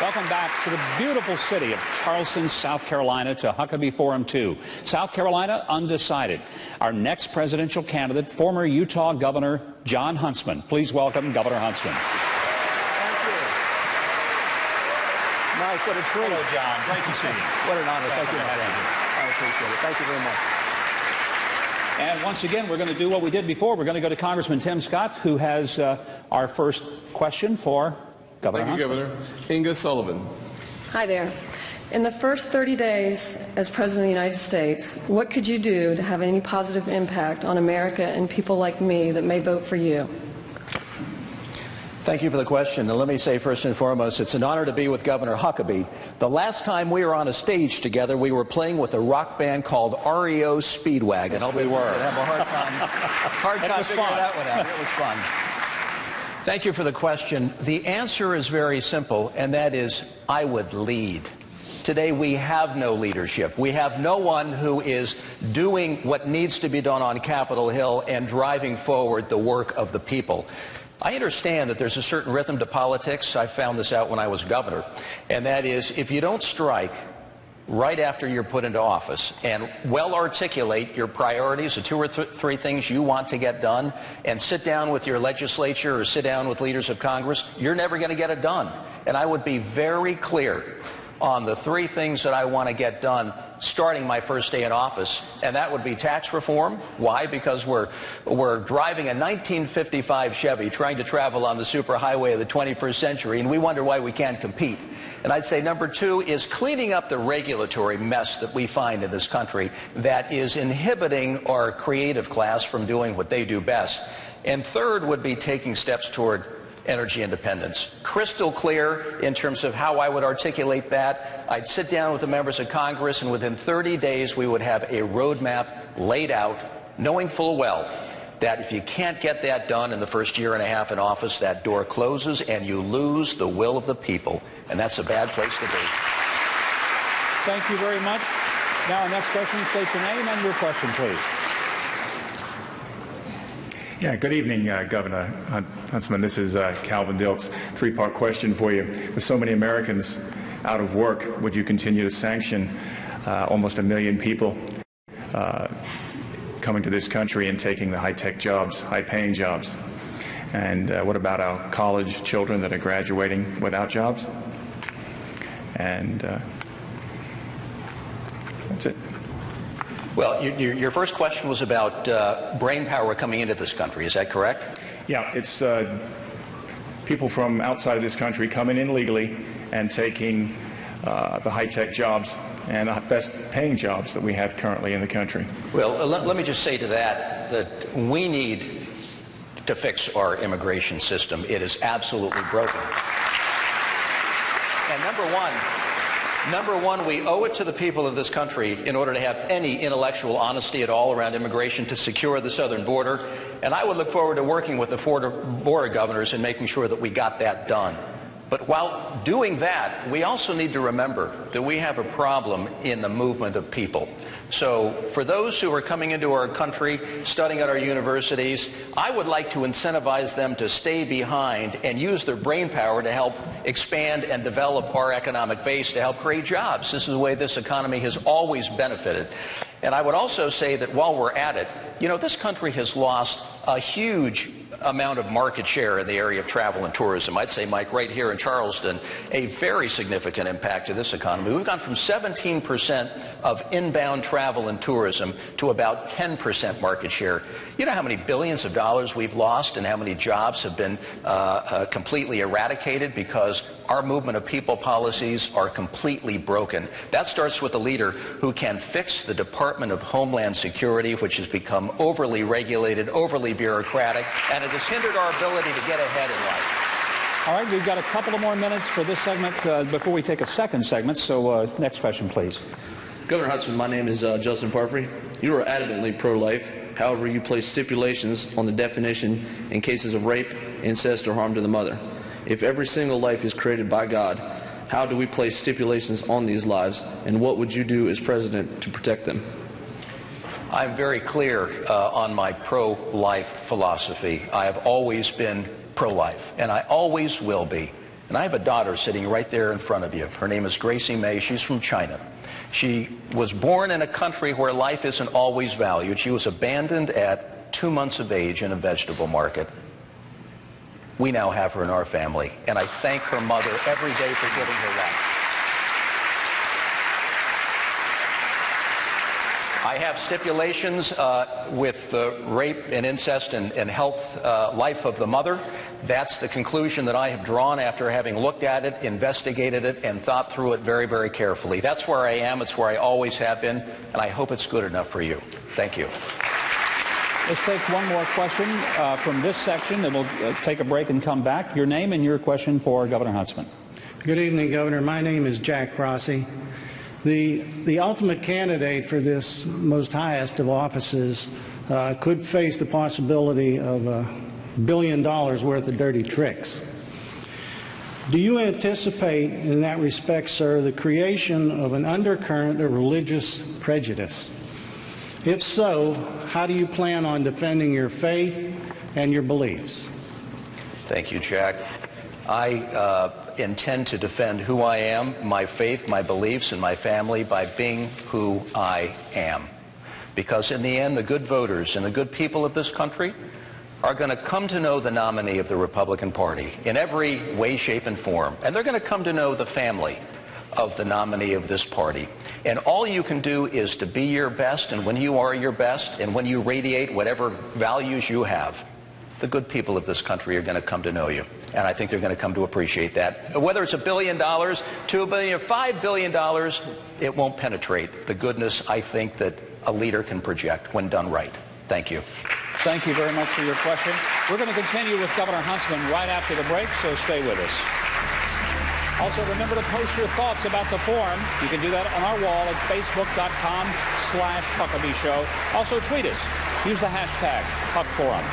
Welcome back to the beautiful city of Charleston, South Carolina, to Huckabee Forum 2. South Carolina undecided. Our next presidential candidate, former Utah Governor John Huntsman. Please welcome Governor Huntsman. Thank you. Nice, what a treat. Hello, John. Great to see you. What an honor. Thank you. I appreciate it. Thank you very much. And once again, we're going to do what we did before. We're going to go to Congressman Tim Scott, who has our first question for Governor Huntsman. Thank you, Governor. Inga Sullivan. Hi there. In the first 30 days as President of the United States, what could you do to have any positive impact on America and people like me that may vote for you? Thank you for the question. And let me say first and foremost, it's an honor to be with Governor Huckabee. The last time we were on a stage together, we were playing with a rock band called REO Speedwagon. Yes, we were. Have a hard time figuring that one out. It was fun. Thank you for the question. The answer is very simple, and that is I would lead. Today we have no leadership. We have no one who is doing what needs to be done on Capitol Hill and driving forward the work of the people. I understand that there's a certain rhythm to politics. I found this out when I was governor, and that is if you don't strike right after you're put into office and well articulate your priorities, the two or three things you want to get done, and sit down with your legislature or sit down with leaders of Congress, you're never going to get it done. And I would be very clear on the three things that I want to get done starting my first day in office, and that would be tax reform. Why? Because we're driving a 1955 Chevy trying to travel on the superhighway of the 21st century, and we wonder why we can't compete. And I'd say number two is cleaning up the regulatory mess that we find in this country that is inhibiting our creative class from doing what they do best. And third would be taking steps toward energy independence. Crystal clear in terms of how I would articulate that. I'd sit down with the members of Congress, and within 30 days we would have a roadmap laid out, knowing full well that if you can't get that done in the first year and a half in office, that door closes and you lose the will of the people. And that's a bad place to be. Thank you very much. Now, our next question, state your name and your question, please. Yeah, good evening, Governor Huntsman. This is Calvin Dilks. Three-part question for you. With so many Americans out of work, would you continue to sanction almost 1 million people coming to this country and taking the high-tech jobs, high-paying jobs? And what about our college children that are graduating without jobs? And that's it. Well, your first question was about brain power coming into this country. Is that correct? Yeah, it's people from outside of this country coming in legally and taking the high-tech jobs and the best-paying jobs that we have currently in the country. Well, let me just say to that we need to fix our immigration system. It is absolutely broken. And number one, we owe it to the people of this country in order to have any intellectual honesty at all around immigration to secure the southern border. And I would look forward to working with the border governors and making sure that we got that done. But while doing that, we also need to remember that we have a problem in the movement of people. So for those who are coming into our country, studying at our universities, I would like to incentivize them to stay behind and use their brain power to help expand and develop our economic base to help create jobs. This is the way this economy has always benefited. And I would also say that while we're at it, you know, this country has lost a huge amount of market share in the area of travel and tourism. I'd say, Mike, right here in Charleston, a very significant impact to this economy. We've gone from 17% of inbound travel and tourism to about 10% market share. You know how many billions of dollars we've lost and how many jobs have been completely eradicated because our movement of people policies are completely broken. That starts with a leader who can fix the Department of Homeland Security, which has become overly regulated, overly bureaucratic, and it has hindered our ability to get ahead in life. All right, we've got a couple of more minutes for this segment before we take a second segment, so next question, please. Governor Huntsman, my name is Justin Parfrey. You are adamantly pro-life. However, you place stipulations on the definition in cases of rape, incest, or harm to the mother. If every single life is created by God, how do we place stipulations on these lives, and what would you do as president to protect them? I'm very clear on my pro-life philosophy. I have always been pro-life, and I always will be. And I have a daughter sitting right there in front of you. Her name is Gracie May. She's from China. She was born in a country where life isn't always valued. She was abandoned at 2 months of age in a vegetable market. We now have her in our family, and I thank her mother every day for giving her life. I have stipulations with rape and incest and health life of the mother. That's the conclusion that I have drawn after having looked at it, investigated it, and thought through it very, very carefully. That's where I am. It's where I always have been, and I hope it's good enough for you. Thank you. Let's take one more question from this section, then we'll take a break and come back. Your name and your question for Governor Huntsman. Good evening, Governor. My name is Jack Rossi. The ultimate candidate for this most highest of offices could face the possibility of $1 billion worth of dirty tricks. Do you anticipate, in that respect, sir, the creation of an undercurrent of religious prejudice? If so, how do you plan on defending your faith and your beliefs? Thank you, Jack. I intend to defend who I am, my faith, my beliefs, and my family by being who I am. Because in the end, the good voters and the good people of this country are going to come to know the nominee of the Republican Party in every way, shape, and form. And they're going to come to know the family of the nominee of this party. And all you can do is to be your best, and when you are your best, and when you radiate whatever values you have, the good people of this country are going to come to know you. And I think they're going to come to appreciate that. Whether it's $1 billion, $2 billion, $5 billion, it won't penetrate the goodness I think that a leader can project when done right. Thank you. Thank you very much for your question. We're going to continue with Governor Huntsman right after the break, so stay with us. Also, remember to post your thoughts about the forum. You can do that on our wall at facebook.com/HuckabeeShow. Also, tweet us. Use the hashtag HuckForum.